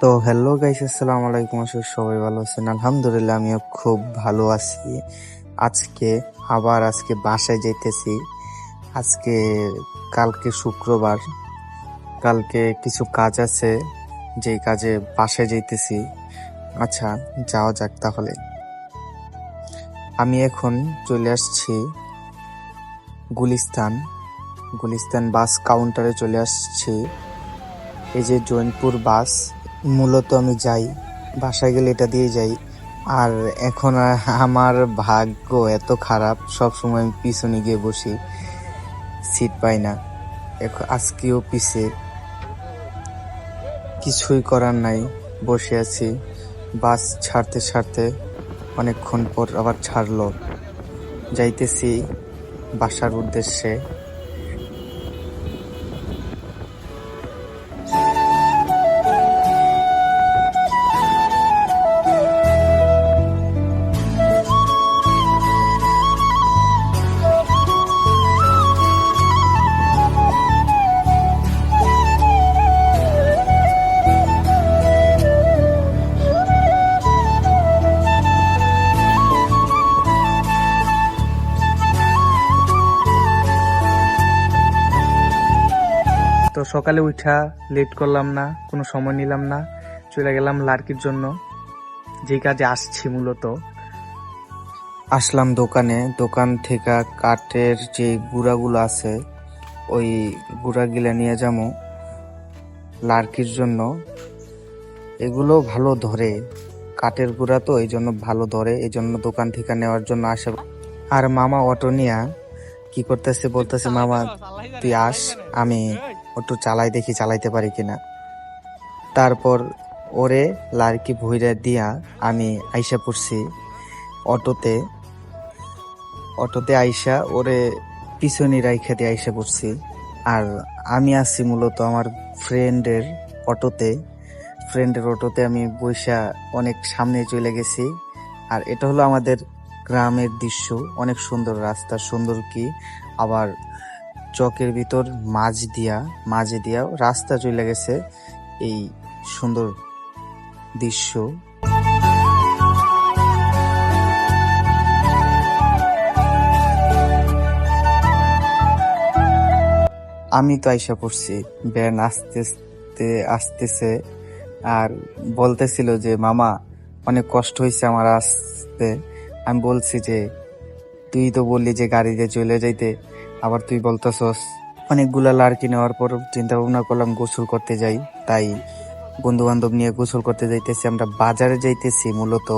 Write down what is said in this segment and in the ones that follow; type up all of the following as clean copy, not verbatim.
তো hello guys, আসসালামু আলাইকুম। আসলে সবাই ভালো আছেন? আলহামদুলিল্লাহ, আমিও খুব ভালো আছি। আজকে বাসায় যাইতেছি। আজকে কালকে শুক্রবার, কালকে কিছু কাজ আছে, যেই কাজে বাসায় যাইতেছি। আচ্ছা, যাওয়া যাক তাহলে। আমি এখন চলে আসছি গুলিস্তান গুলিস্তান বাস কাউন্টারে চলে আসছি। এই যে জৈনপুর বাস, মূলত আমি যাই বাসায় গেলে এটা দিয়ে যাই। আর এখন আমার ভাগ্য এত খারাপ, সব সময় আমি পিছনে গিয়ে বসি, সিট পাই না। আজকেও পিছে, কিছুই করার নাই, বসে আছি। বাস ছাড়তে ছাড়তে অনেকক্ষণ পর আবার ছাড়লো। যাইতেছি বাসার উদ্দেশ্যে। তো সকালে উঠা লেট করলাম না, কোনো সময় নিলাম না, চলে গেলাম লার্কির জন্য, যে কাজে আসছি। মূলত আসলাম দোকান থেকে কাঠের যে গুঁড়াগুলো আছে, ওই গুঁড়াগুলা নিয়ে যাবো লার্কির জন্য। এগুলো ভালো ধরে, কাঠের গুঁড়া তো এই জন্য ভালো ধরে, এই জন্য দোকান থেকে নেওয়ার জন্য আসে। আর মামা অটো নিয়া কি করতেছে, বলতেছে মামা তুই আস, আমি অটো দেখি চালাইতে পারি কিনা। তারপর ওরে লার্কি ভুইরা দিয়া আমি আইসা পড়ছি অটোতে। আইসা ওরে পিছনে রাইখা দিয়ে আইসা পড়ছি। আর আমি আছি মূলত আমার ফ্রেন্ডের অটোতে। আমি বইসা অনেক সামনে চলে গেছি। আর এটা হলো আমাদের গ্রামের দৃশ্য, অনেক সুন্দর রাস্তা, সুন্দর কি আবার চকের ভিতর মাঝে দিয়া রাস্তা চলে গেছে। এই সুন্দর দৃশ্য আমি তো আইসা পড়ছি। ব্যান আসতেছে আর বলতেছিল যে মামা অনেক কষ্ট হয়েছে আমার আসতে। আমি বলছি যে তুই তো বললি যে গাড়িতে চলে যাইতে, আবার তুই বলতেছস। অনেকগুলা লাড়কি নেওয়ার পর চিন্তা ভাবনা করলাম গোসল করতে যাই, তাই বন্ধু বান্ধব নিয়ে গোসল করতে যাইতেছি। আমরা বাজারে যাইতেছি, মূলত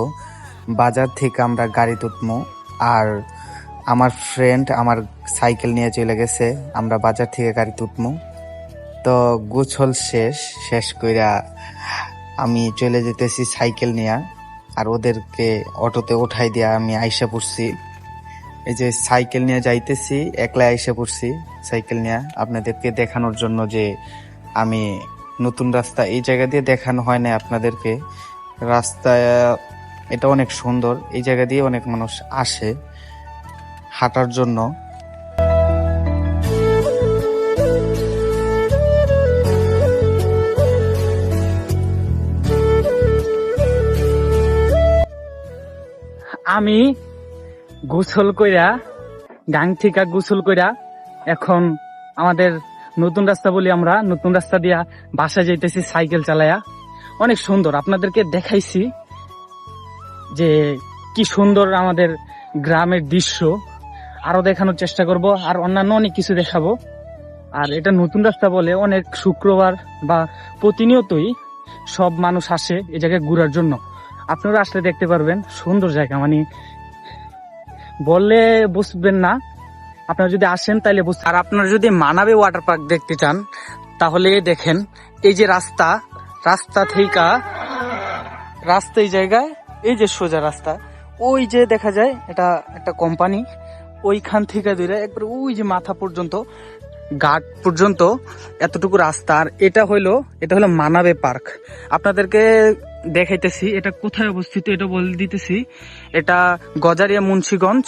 বাজার থেকে আমরা গাড়ি তুলবো। আর আমার ফ্রেন্ড আমার সাইকেল নিয়ে চলে গেছে, আমরা বাজার থেকে গাড়ি তুলবো। তো গোসল শেষ কইরা আমি চলে যেতেছি সাইকেল নিয়ে। আর ওদেরকে অটোতে উঠাই দিয়া আমি আইসা পড়ছি। এই যে সাইকেল নিয়ে যাইতেছি, একলা আইসা পড়ছি সাইকেল নিয়ে, আপনাদেরকে দেখানোর জন্য যে আমি নতুন রাস্তা এই জায়গা দিয়ে দেখানো হয় না আপনাদেরকে। রাস্তা এটা অনেক সুন্দর, এই জায়গা দিয়ে অনেক মানুষ আসে হাঁটার জন্য। আমি গোসল কইরা গাং থেকে গোসল কইরা এখন আমাদের নতুন রাস্তা বলি, আমরা নতুন রাস্তা দিয়া বাসায় যাইতেছি সাইকেল চালায়া। অনেক সুন্দর, আপনাদেরকে দেখাইছি যে কি সুন্দর আমাদের গ্রামের দৃশ্য। আরো দেখানোর চেষ্টা করব, আর অন্যান্য অনেক কিছু দেখাবো। আর এটা নতুন রাস্তা বলে, অনেক শুক্রবার বা প্রতিনিয়তই সব মানুষ আসে এই জায়গায় ঘোরার জন্য। আপনারা আসলে দেখতে পারবেন, সুন্দর জায়গা, মানে বললে বুঝবেন না। আপনারা যদি আসেন তাহলে বুঝতে। আর আপনারা যদি মানাবে ওয়াটার পার্ক দেখতে চান তাহলে দেখেন, এই যে রাস্তা থেকে রাস্তা এই জায়গায়, এই যে সোজা রাস্তা, ওই যে দেখা যায় এটা একটা কোম্পানি, ওইখান থেকে ধরে একবার ওই যে মাথা পর্যন্ত, ঘাট পর্যন্ত এতটুকু রাস্তা। আর এটা হলো মানাবে পার্ক। আপনাদেরকে দেখাইতেছি এটা কোথায় অবস্থিত, এটা বলে দিতেছি। এটা গজারিয়া মুন্সিগঞ্জ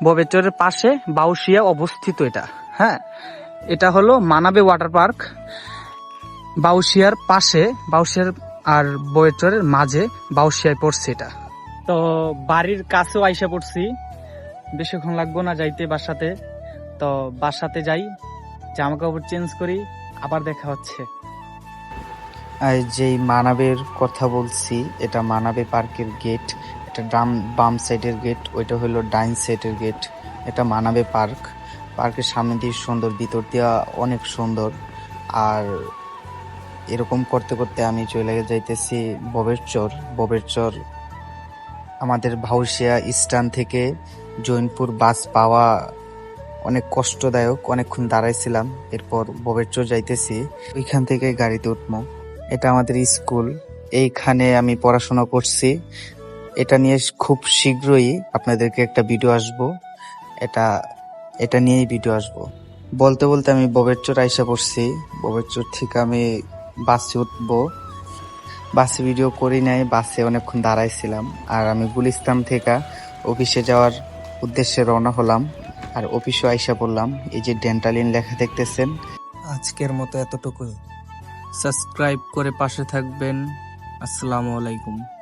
ববেচরের পাশে বাউশিয়া অবস্থিত এটা। হ্যাঁ, এটা হলো মানাবে ওয়াটার পার্ক, বাউশিয়ার পাশে, বাউশিয়ার আর বয়েচরের মাঝে বাউসিয়ায় পড়ছে এটা। তো বাড়ির কাছেও আইসা পড়ছি, বেশিক্ষণ লাগবো না যাইতে বাসাতে। তো বাসাতে যাই, জামা কাপড় চেঞ্জ করি, আবার দেখা হচ্ছে। আর যেই মানাবের কথা বলছি, এটা মানাবে পার্কের গেট। এটা বাম সাইডের গেট, ওইটা হলো ডাইন সাইডের গেট। এটা মানাবে পার্ক। পার্কের সামনে দিয়ে সুন্দর, ভিতর দিয়া অনেক সুন্দর। আর এরকম করতে করতে আমি চলে যাইতেছি ববের চর। আমাদের ভাউসিয়া স্ট্যান্ড থেকে জৈনপুর বাস পাওয়া অনেক কষ্টদায়ক, অনেকক্ষণ দাঁড়াইছিলাম। এরপর ববের চর যাইতেছি, ওইখান থেকে গাড়িতে উঠবো। এটা আমাদের স্কুল, এইখানে আমি পড়াশোনা করছি। এটা নিয়ে খুব শীঘ্রই আপনাদেরকে একটা ভিডিও আসবো। এটা এটা নিয়েই ভিডিও আসবো। বলতে বলতে আমি ববেরচর আইসা পড়ছি। ববেরচর থেকে আমি বাসে উঠবো। বাসে ভিডিও করি নাই, বাসে অনেকক্ষণ দাঁড়াইছিলাম। আর আমি গুলিস্তান থেকে অফিসে যাওয়ার উদ্দেশ্যে রওনা হলাম। আর অফিসে আইসা পড়লাম। এই যে ডেন্টালিন লেখা দেখতেছেন। আজকের মতো এতটুকুই। সাবস্ক্রাইব করে পাশে থাকবেন। আসসালামু আলাইকুম।